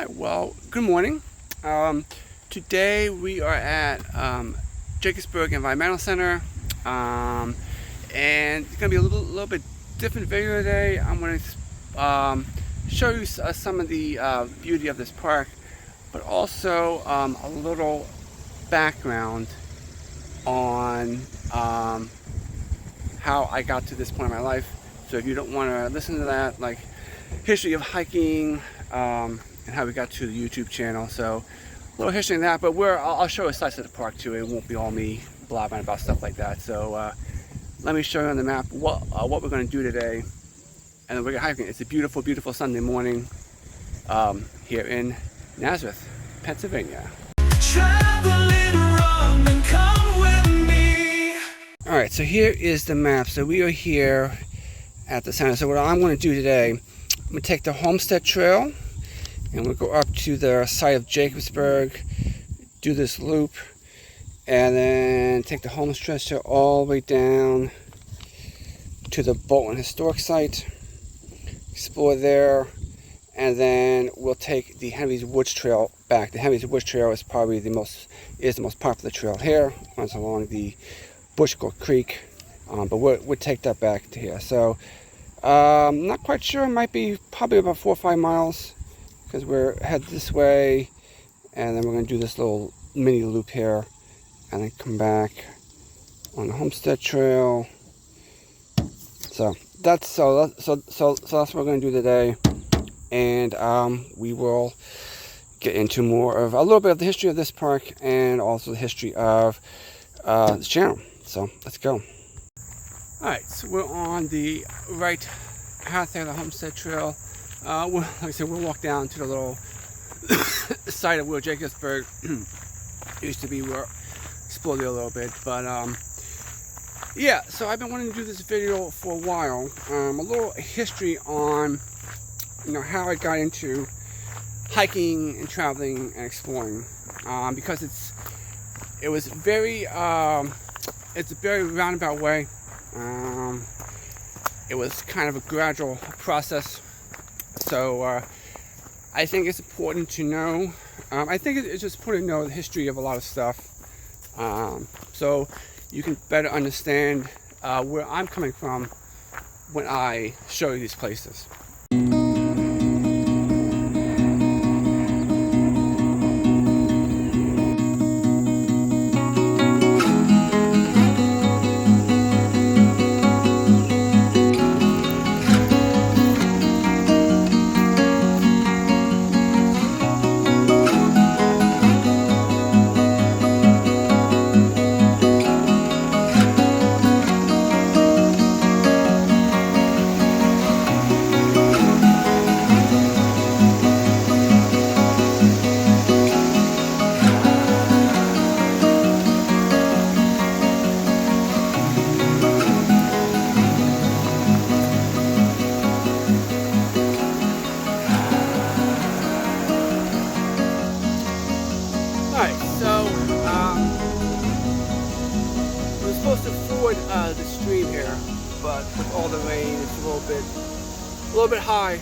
Alright, well, good morning. Today we are at Jacobsburg Environmental Center, and it's going to be a little bit different video today. I'm going to show you some of the beauty of this park, but also a little background on how I got to this point in my life. So if you don't want to listen to that, like history of hiking, and how we got to the YouTube channel, so a little history of that, but I'll show a slice of the park too. It won't be all me blabbing about stuff like that. So let me show you on the map what we're going to do today, and then we're going hiking. It's a beautiful, beautiful Sunday morning here in Nazareth, Pennsylvania. All right, so here is the map. So we are here at the center. So what I'm going to do today, I'm going to take the Homestead Trail, and we'll go up to the site of Jacobsburg, do this loop, and then take the Homestead Trail all the way down to the Bolton Historic Site, explore there, and then we'll take the Henry's Woods Trail back. The Henry's Woods Trail is probably the most popular trail here. Runs along the Bushgold Creek, but we'll take that back to here. So not quite sure. It might be probably about 4 or 5 miles, because we're head this way, and then we're going to do this little mini loop here, and then come back on the Homestead Trail. So that's what we're going to do today, and we will get into a little bit of the history of this park, and also the history of this channel. So let's go. All right, so we're on the right path there, the Homestead Trail. Like I said, we'll walk down to the little site of where Jacobsburg used to be. We'll explore there a little bit, but yeah. So I've been wanting to do this video for a while. A little history on, how I got into hiking and traveling and exploring, because it's a very roundabout way. It was kind of a gradual process. So I think it's important to know. I think it's just important to know the history of a lot of stuff, so you can better understand where I'm coming from when I show you these places. The stream here, but with all the rain, it's a little bit high.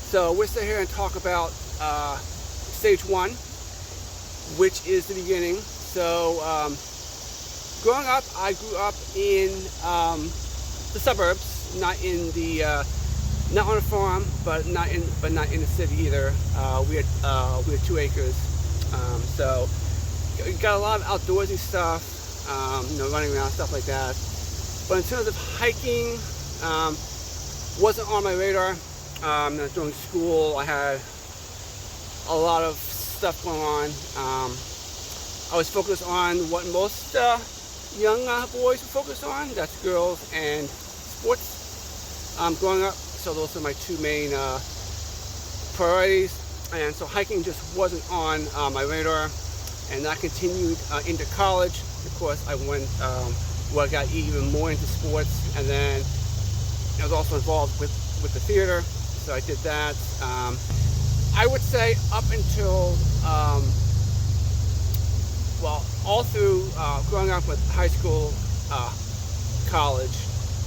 So we'll sit here and talk about stage 1, which is the beginning. So growing up, I grew up in the suburbs, not on a farm, but not in the city either. We had 2 acres, so we got a lot of outdoorsy stuff. Running around, stuff like that. But in terms of hiking, wasn't on my radar. During school, I had a lot of stuff going on. I was focused on what most young boys were focused on. That's girls and sports. Growing up, so those are my 2 main priorities. And so hiking just wasn't on my radar. And that continued into college. Of course, I went where I got even more into sports, and then I was also involved with the theater, so I did that. I would say up until, all through growing up with high school, college,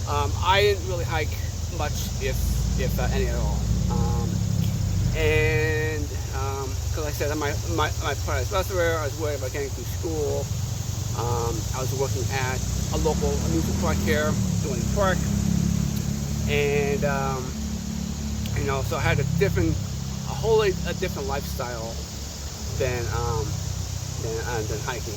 I didn't really hike much, if any at all. And said, my part as wrestler, I was worried about getting through school. I was working at a local amusement park here, doing park, and so I had a wholly different lifestyle than hiking.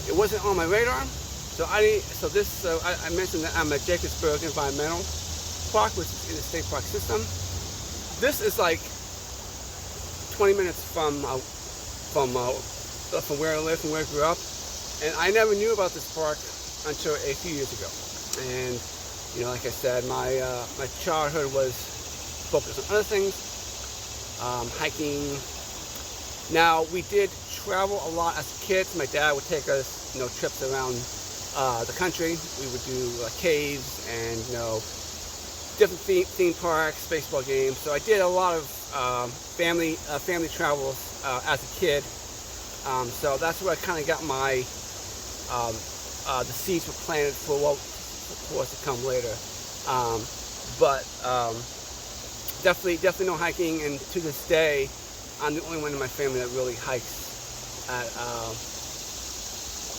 It wasn't on my radar. So I mentioned that I'm at Jacobsburg Environmental Park, which is in the state park system. This is like 20 minutes from where I live, from where I grew up, and I never knew about this park until a few years ago. And like I said, my childhood was focused on other things, hiking. Now, we did travel a lot as kids. My dad would take us, trips around the country. We would do caves and different theme parks, baseball games. So I did a lot of family travels as a kid. So that's where I kind of got my the seeds were planted for what was to come later. But definitely no hiking, and to this day, I'm the only one in my family that really hikes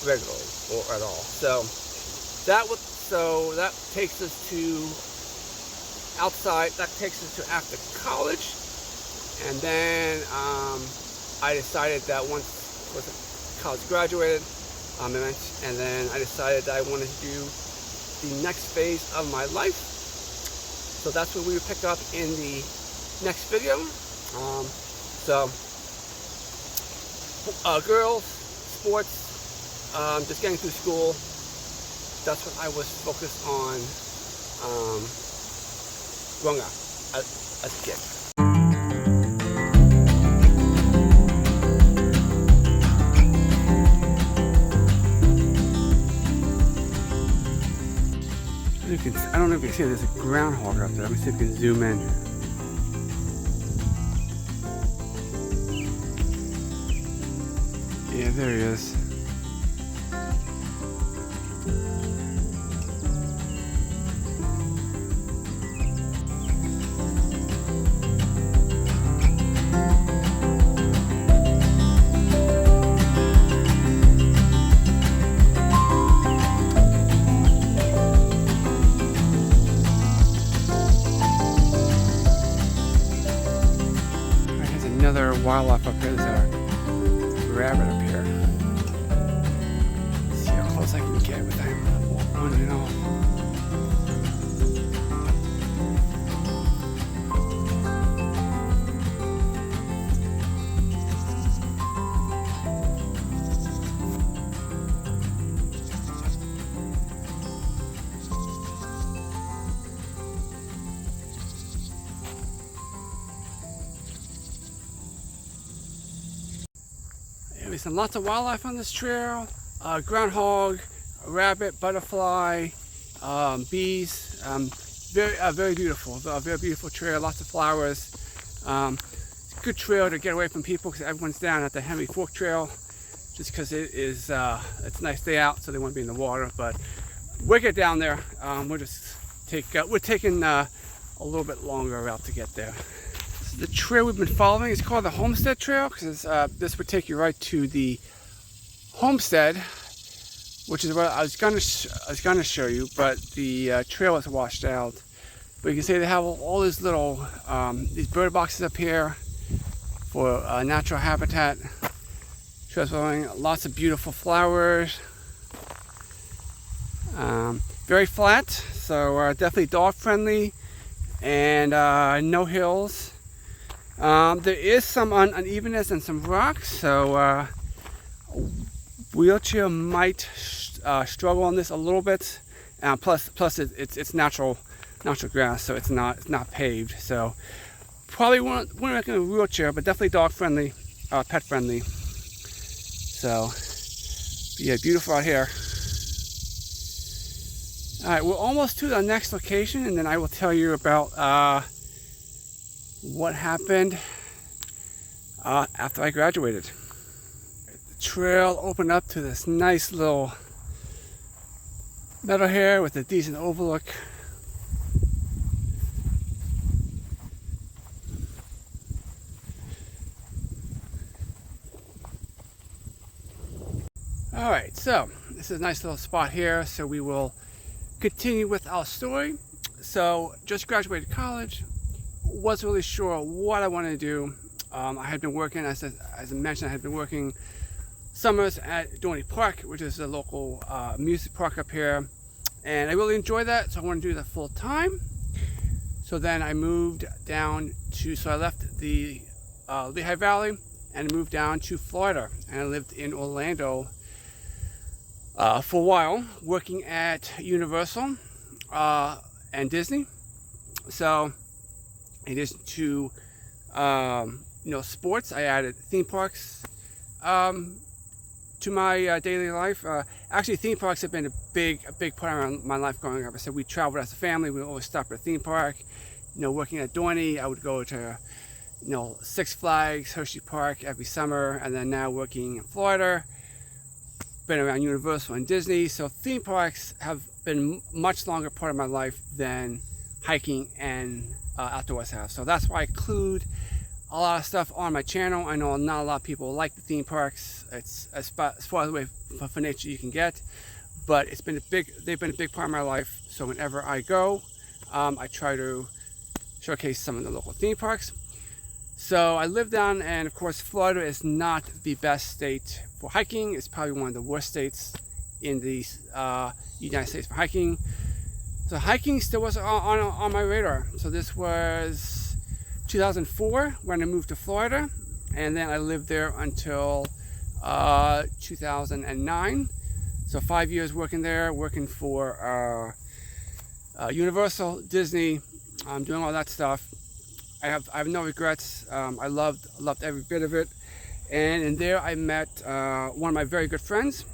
regularly or at all. So that takes us to outside. That takes us to after college, and then I decided that once college graduated, and then I decided that I wanted to do the next phase of my life. So that's what we would pick up in the next video. Girls, sports, just getting through school. That's what I was focused on growing up as a kid. I don't know if you can see it, there's a groundhog up there. Let me see if we can zoom in. Yeah, there he is. Another wildlife up here. There's a rabbit up here. Let's see how close I can get with him. On and off. There's lots of wildlife on this trail. Groundhog, rabbit, butterfly, bees. Very beautiful. Very beautiful trail. Lots of flowers. It's a good trail to get away from people because everyone's down at the Henry Fork Trail, just because it's a nice day out, so they won't be in the water. But we'll get down there. We're taking a little bit longer route to get there. The trail we've been following is called the Homestead Trail because this would take you right to the homestead, which is what I was gonna show you, but the trail is washed out. But you can see they have all these little these bird boxes up here for natural habitat. Trail's flowing, lots of beautiful flowers. Very flat, so definitely dog friendly, and no hills. There is some unevenness and some rocks, so wheelchair might struggle on this a little bit. Plus it's natural grass, so it's not paved. So probably won't recommend a wheelchair, but definitely dog friendly, pet friendly. So yeah, beautiful out here. All right, we're almost to the next location, and then I will tell you about what happened after I graduated. The trail opened up to this nice little meadow here with a decent overlook. All right, so this is a nice little spot here, so we will continue with our story. So just graduated college, wasn't really sure what I wanted to do. I had been working, as I mentioned, I had been working summers at Dorney Park, which is a local music park up here, and I really enjoyed that, so I wanted to do that full time. So then I moved down to, so I left the Lehigh Valley and moved down to Florida, and I lived in Orlando for a while, working at Universal and Disney. So in addition to sports, I added theme parks to my daily life. Actually, theme parks have been a big part of my life growing up. I said we traveled as a family. We always stopped at a theme park. Working at Dorney, I would go to Six Flags, Hershey Park every summer, and then now working in Florida, been around Universal and Disney. So theme parks have been much longer part of my life than hiking and outdoors have. So that's why I include a lot of stuff on my channel. I know not a lot of people like the theme parks. It's as far away for nature you can get, but they've been a big part of my life. So whenever I go, I try to showcase some of the local theme parks. So I live down, and of course Florida is not the best state for hiking. It's probably one of the worst states in the United States for hiking. So hiking still was on my radar. So this was 2004 when I moved to Florida, and then I lived there until 2009. So 5 years working there, working for Universal, Disney, doing all that stuff. I have no regrets. I loved every bit of it. And in there I met one of my very good friends,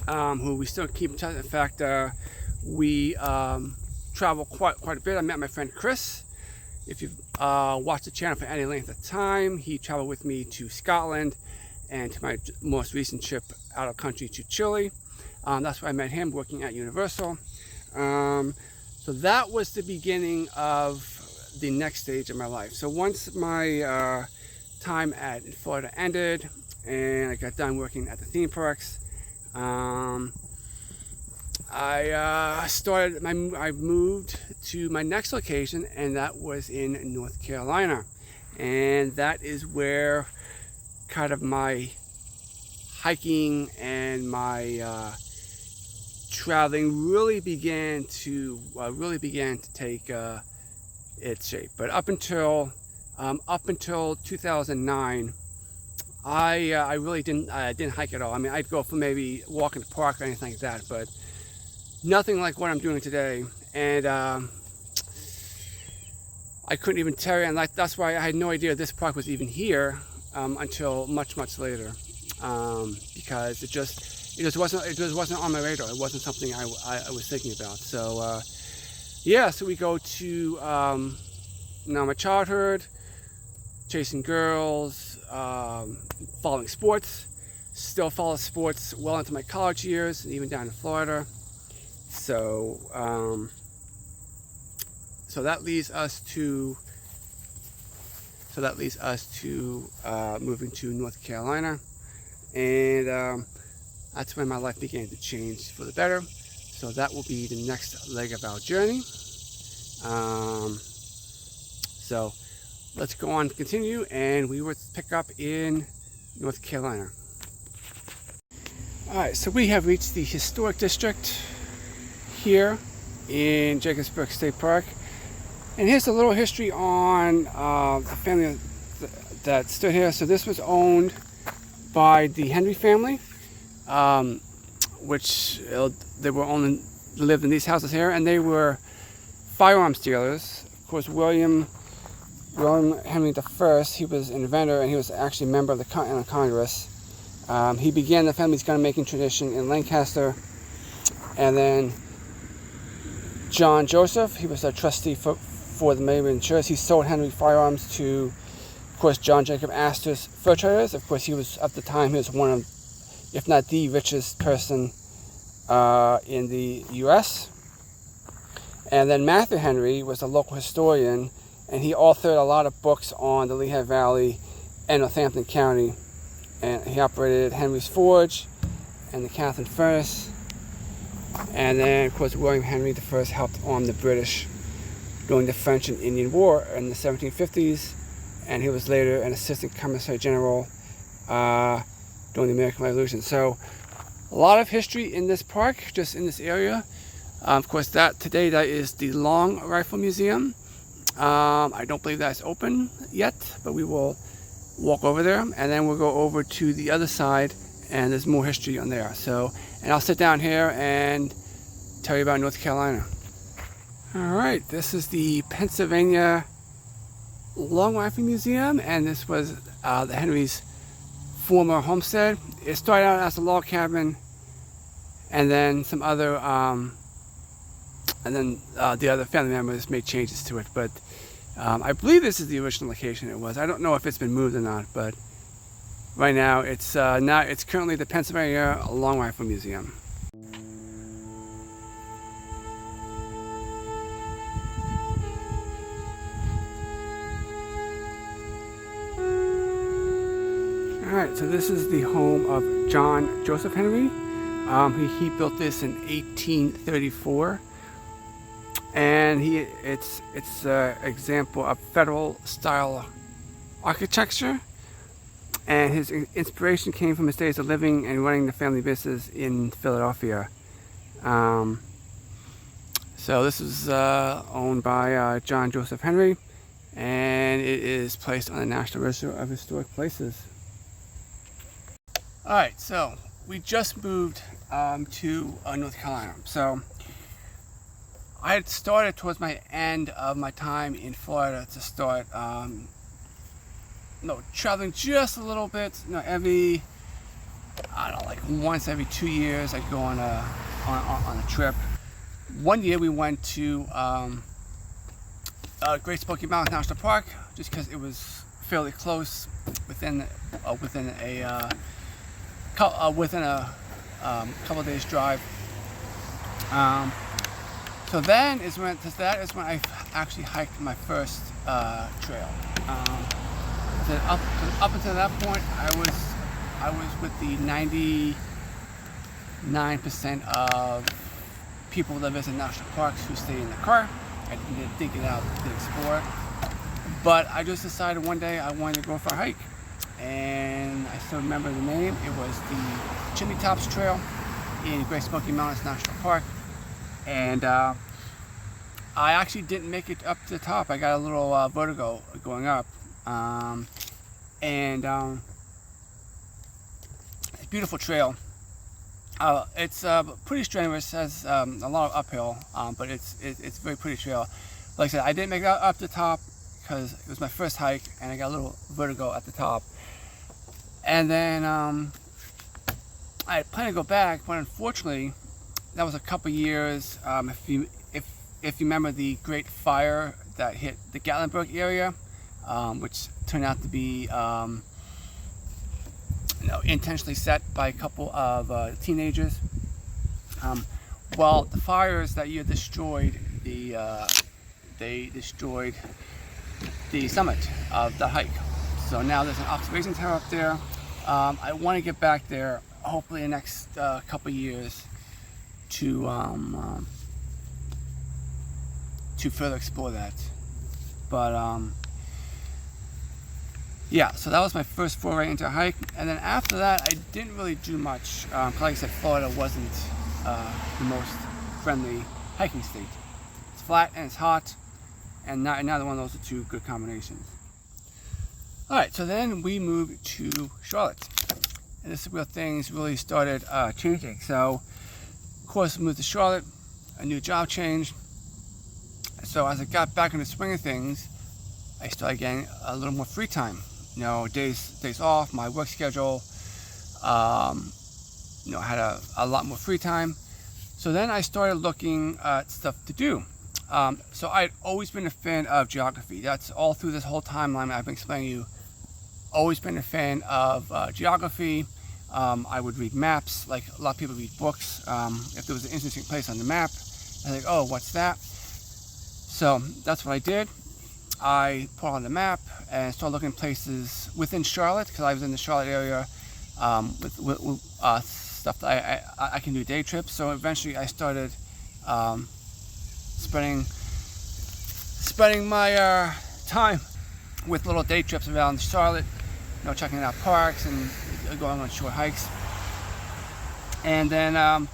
who we still keep in touch. In fact, we travel quite a bit. I met my friend Chris. If you've watched the channel for any length of time, he traveled with me to Scotland and to my most recent trip out of country to Chile. That's where I met him, working at Universal. So that was the beginning of the next stage of my life. So once my time at Florida ended and I got done working at the theme parks, I moved to my next location, and that was in North Carolina, and that is where kind of my hiking and my traveling really began to take its shape. But up until 2009, I really didn't hike at all. I mean, I'd go for maybe walk in the park or anything like that, but nothing like what I'm doing today. And I couldn't even tell you, and that's why I had no idea this park was even here until much later, because it just wasn't on my radar. It wasn't something I was thinking about. So so we go to my childhood, chasing girls, following sports. Still follow sports well into my college years, and even down in Florida. So that leads us to moving to North Carolina, and that's when my life began to change for the better. So that will be the next leg of our journey. So let's go on, continue, and we will pick up in North Carolina. All right, so we have reached the historic district here in Jacobsburg State Park, and here's a little history on the family that stood here. So this was owned by the Henry family, which they lived in these houses here, and they were firearms dealers. Of course, William Henry I, he was an inventor, and he was actually a member of the Continental Congress. He began the family's gun-making tradition in Lancaster, and then John Joseph, he was a trustee for the Marion Church. He sold Henry firearms to, of course, John Jacob Astor's fur traders. Of course, he was, at the time, he was one of, if not the richest person in the U.S. And then Matthew Henry was a local historian, and he authored a lot of books on the Lehigh Valley and Northampton County. And he operated Henry's Forge and the Catherine furnace. And then, of course, William Henry I helped arm the British during the French and Indian War in the 1750s, and he was later an assistant commissary general during the American Revolution. So a lot of history in this park, just in this area. Of course, today that is the Long Rifle Museum. I don't believe that's open yet, but we will walk over there, and then we'll go over to the other side, and there's more history on there. So, and I'll sit down here and tell you about North Carolina. All right, this is the Pennsylvania Long Rifle Museum, and this was the Henry's former homestead. It started out as a log cabin, and then some other, the other family members made changes to it. But I believe this is the original location it was. I don't know if it's been moved or not, but right now it's currently the Pennsylvania Long Rifle Museum. Alright, so this is the home of John Joseph Henry. He built this in 1834, and it's an example of Federal style architecture. And his inspiration came from his days of living and running the family business in Philadelphia. So this is owned by John Joseph Henry, and it is placed on the National Register of Historic Places. Alright, so we just moved to North Carolina. So I had started towards my end of my time in Florida to start traveling just a little bit. Every, I don't know, like once every 2 years I'd go on a trip. One year we went to Great Smoky Mountains National Park, just because it was fairly close, within a couple of days drive. So that is when I actually hiked my first trail. Up until that point, I was with the 99% of people that visit national parks who stay in the car. I didn't get out to explore. But I just decided one day I wanted to go for a hike. And I still remember the name. It was the Chimney Tops Trail in Great Smoky Mountains National Park. And I actually didn't make it up to the top. I got a little vertigo going up. It's a beautiful trail. It's pretty strenuous, has a lot of uphill, but it's a very pretty trail. Like I said, I didn't make it up to the top because it was my first hike, and I got a little vertigo at the top. And then I had planned to go back, but unfortunately, that was a couple years. If you remember the Great Fire that hit the Gatlinburg area, which turned out to be intentionally set by a couple of teenagers. Well, the fires that year destroyed they destroyed the summit of the hike. So now there's an observation tower up there. I want to get back there, hopefully in the next couple years, to further explore that. But yeah, so that was my first foray into a hike, and then after that I didn't really do much. Like I said, Florida wasn't the most friendly hiking state. It's flat and it's hot, and neither one of those are two good combinations. Alright, so then we moved to Charlotte, and this is where things really started changing. So, of course, moved to Charlotte, a new job change. So as I got back in the swing of things, I started getting a little more free time. Days off, my work schedule, I had a lot more free time. So then I started looking at stuff to do. So I'd always been a fan of geography. That's all through this whole timeline I've been explaining to you. Always been a fan of geography. I would read maps, like a lot of people read books. If there was an interesting place on the map, I think, oh, what's that? So that's what I did. I put on the map and started looking at places within Charlotte, because I was in the Charlotte area with stuff that I can do day trips. So eventually I started spending my time with little day trips around Charlotte, checking out parks and going on short hikes. And then of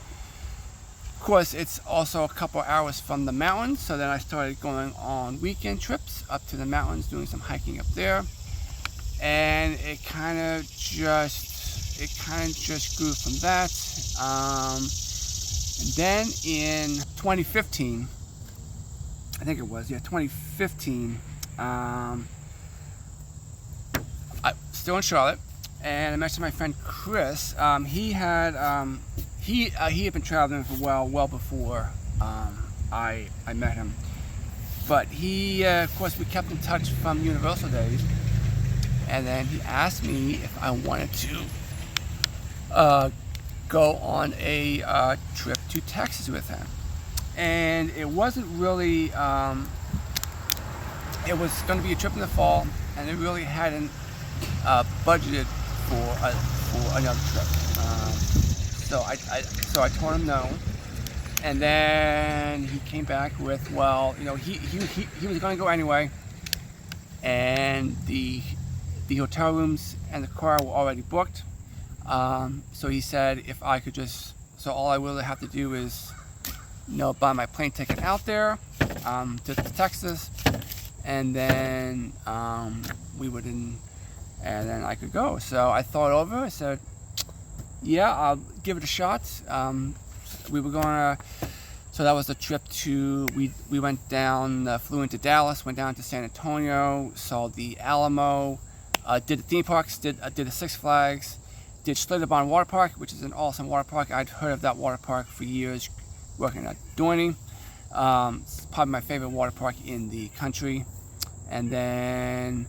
course it's also a couple hours from the mountains, so then I started going on weekend trips up to the mountains, doing some hiking up there, and it kind of just grew from that. And then in 2015, I think it was 2015, I still in Charlotte, and I mentioned my friend Chris. He had been traveling for well before I met him, but he of course we kept in touch from Universal days, and then he asked me if I wanted to go on a trip to Texas with him. And it wasn't really it was going to be a trip in the fall, and it really hadn't budgeted for another trip. So I told him no, and then he came back with, well, he was going to go anyway, and the hotel rooms and the car were already booked. So he said if I could so all I really have to do is buy my plane ticket out there to Texas, and then and then I could go. So I thought over. I said, yeah, I'll give it a shot. We were going to, so that was the trip we went down, flew into Dallas, went down to San Antonio, saw the Alamo, did the theme parks, did the Six Flags, did Schlitterbahn Water Park, which is an awesome water park. I'd heard of that water park for years working at Dorney. It's probably my favorite water park in the country. And then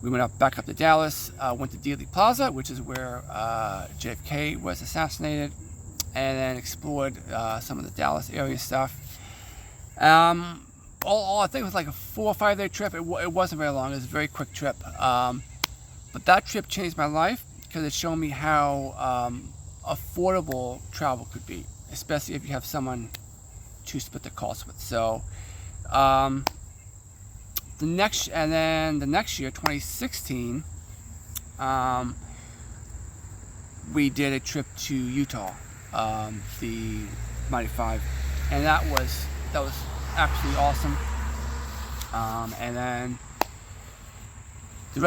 we went back up to Dallas, went to Dealey Plaza, which is where JFK was assassinated, and then explored some of the Dallas area stuff. All I think it was like a 4 or 5 day trip. It wasn't very long. It was a very quick trip. But that trip changed my life because it showed me how affordable travel could be, especially if you have someone to split the cost with. So the next year, 2016, we did a trip to Utah, the Mighty 5, and that was absolutely awesome. And then the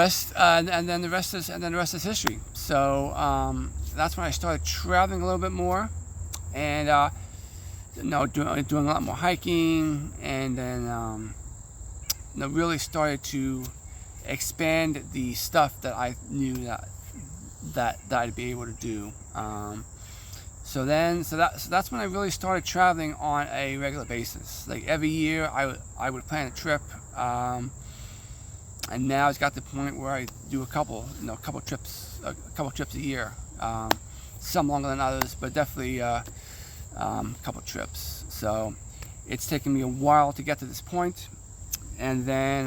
rest is history. So that's when I started traveling a little bit more, and doing a lot more hiking, and then really started to expand the stuff that I knew that I'd be able to do. So that's when I really started traveling on a regular basis. Like every year, I would plan a trip, and now it's got to the point where I do a couple trips a year. Some longer than others, but definitely a couple trips. So it's taken me a while to get to this point, and then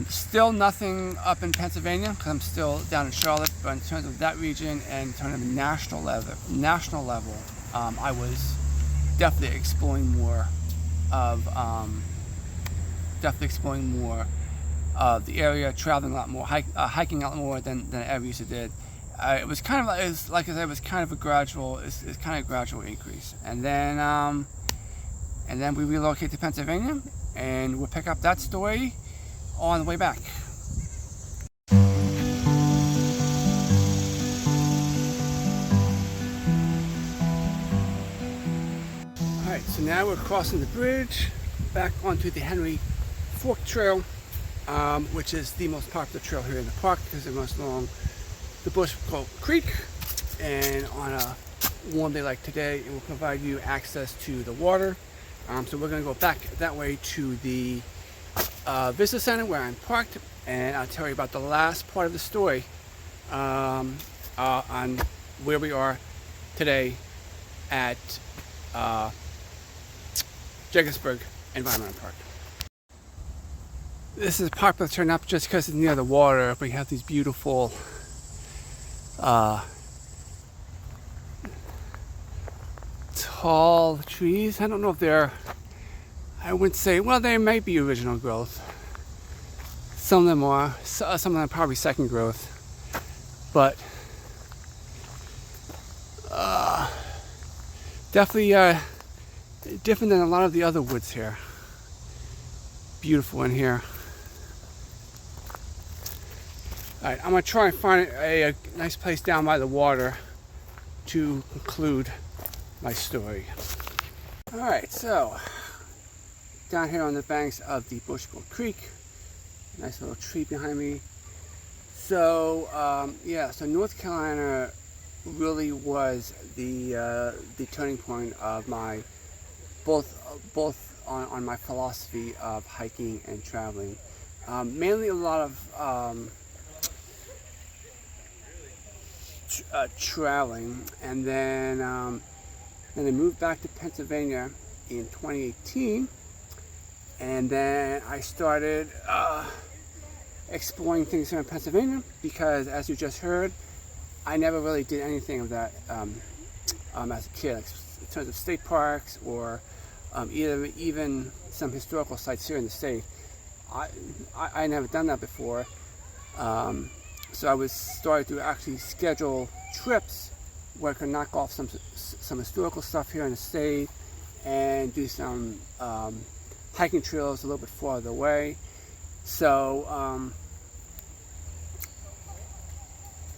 still nothing up in Pennsylvania because I'm still down in Charlotte. But in terms of that region and in terms of the national level, I was definitely exploring more of the area, traveling a lot more, hiking a lot more than I ever used to did. It was kind of like I said, it was kind of a gradual increase, and then we relocated to Pennsylvania, and we'll pick up that story on the way back. Alright, so now we're crossing the bridge back onto the Henry Fork Trail, which is the most popular trail here in the park because it runs along the Bushwick Creek, and on a warm day like today, it will provide you access to the water. So we're going to go back that way to the visitor center where I'm parked, and I'll tell you about the last part of the story on where we are today at Jacobsburg Environmental Park. This is popular turn up just because it's near the water, but you have these beautiful tall trees. I don't know if they're, I wouldn't say, well, they might be original growth. Some of them are, some of them are probably second growth, but definitely different than a lot of the other woods here. Beautiful in here. Alright, I'm going to try and find a nice place down by the water to conclude my story. Alright, so down here on the banks of the Bushmill Creek, nice little tree behind me. So yeah, so North Carolina really was the turning point of my both on my philosophy of hiking and traveling. Mainly a lot of traveling, and then I moved back to Pennsylvania in 2018, and then I started exploring things here in Pennsylvania, because as you just heard, I never really did anything of that as a kid, like in terms of state parks or even some historical sites here in the state. I never done that before. So I was started to actually schedule trips where I could knock off some historical stuff here in the state and do some hiking trails a little bit farther away. So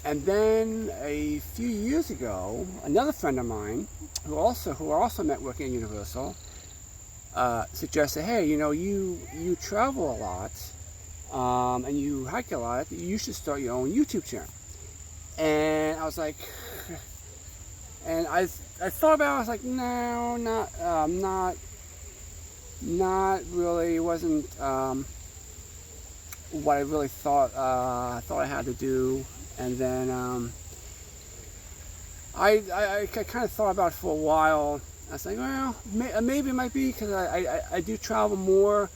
and then a few years ago, another friend of mine who are also networking at Universal suggested, hey, you know, you travel a lot and you hike a lot, you should start your own YouTube channel. And I was like, and I thought about it, I was like, no, not really. It wasn't what I really thought I had to do. And then I kind of thought about it for a while. I was like, well, maybe it might be, because I do travel more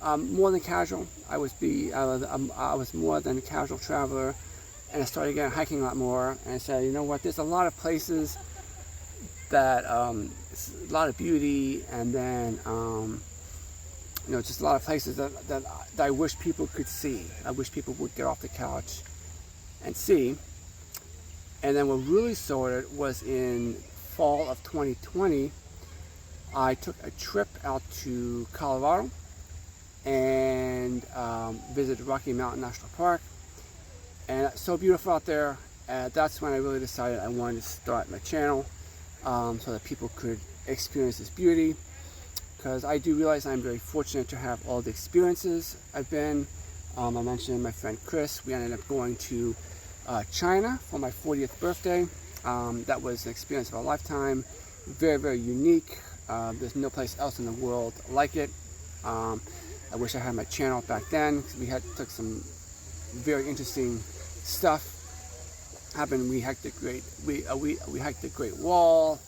than casual. I was more than a casual traveler, and I started getting hiking a lot more. And I said, you know what? There's a lot of places that a lot of beauty, and then you know, just a lot of places that I wish people could see. I wish people would get off the couch and see. And then what really started was in fall of 2020. I took a trip out to Colorado and visited Rocky Mountain National Park, and it's so beautiful out there. That's when I really decided I wanted to start my channel, so that people could experience this beauty, because I do realize I'm very fortunate to have all the experiences I've been. I mentioned my friend Chris. We ended up going to China for my 40th birthday. That was an experience of a lifetime. Very, very unique. There's no place else in the world like it. I wish I had my channel back then, because we took some very interesting stuff happened. We hiked the Great Wall.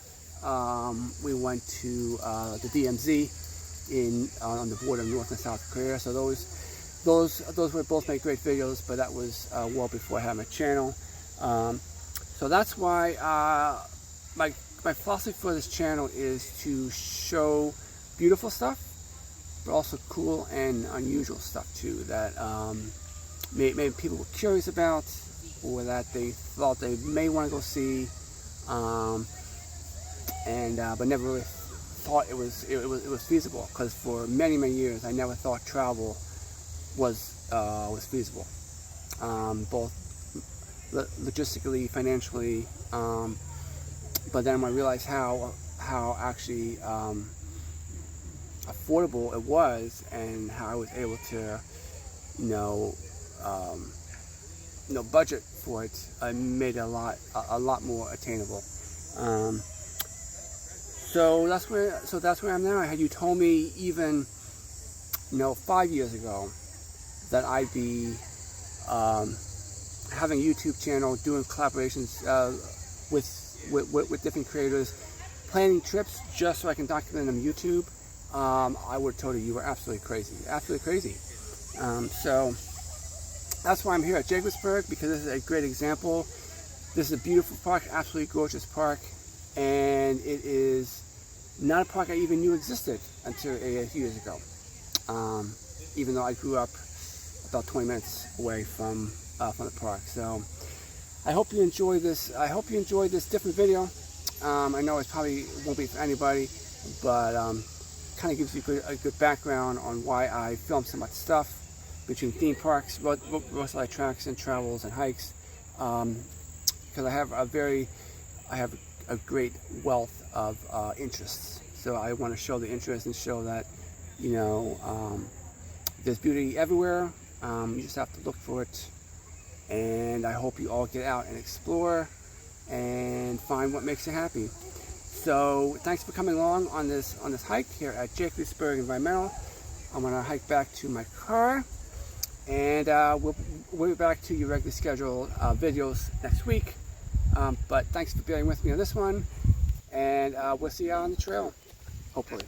We went to the DMZ on the border of North and South Korea. So those were both made great videos, but that was well before I had my channel. So that's why my philosophy for this channel is to show beautiful stuff, but also cool and unusual stuff too, that maybe people were curious about, or that they thought they may want to go see, but never really thought it was feasible. Because for many years I never thought travel was feasible, both logistically, financially, but then when I realized how actually affordable it was, and how I was able to budget for it, I made it a lot more attainable. So that's where I'm now. Had you told me even 5 years ago that I'd be having a YouTube channel, doing collaborations with different creators, planning trips just so I can document them on YouTube, I would have told you were absolutely crazy. So that's why I'm here at Jacobsburg, because this is a great example. This is a beautiful park, absolutely gorgeous park, and it is not a park I even knew existed until a few years ago. Even though I grew up about 20 minutes away from the park. So I hope you enjoy this. I hope you enjoy this different video. I know it probably won't be for anybody, but kind of gives you a good background on why I film so much stuff between theme parks, roadside attractions, travels, and hikes. Because I have a great wealth of interests. So I want to show the interest and show that, you know, there's beauty everywhere. You just have to look for it. And I hope you all get out and explore and find what makes you happy. So thanks for coming along on this hike here at Jacobsburg Environmental. I'm gonna hike back to my car, and we'll be back to your regularly scheduled videos next week. But thanks for bearing with me on this one, and we'll see you out on the trail, hopefully.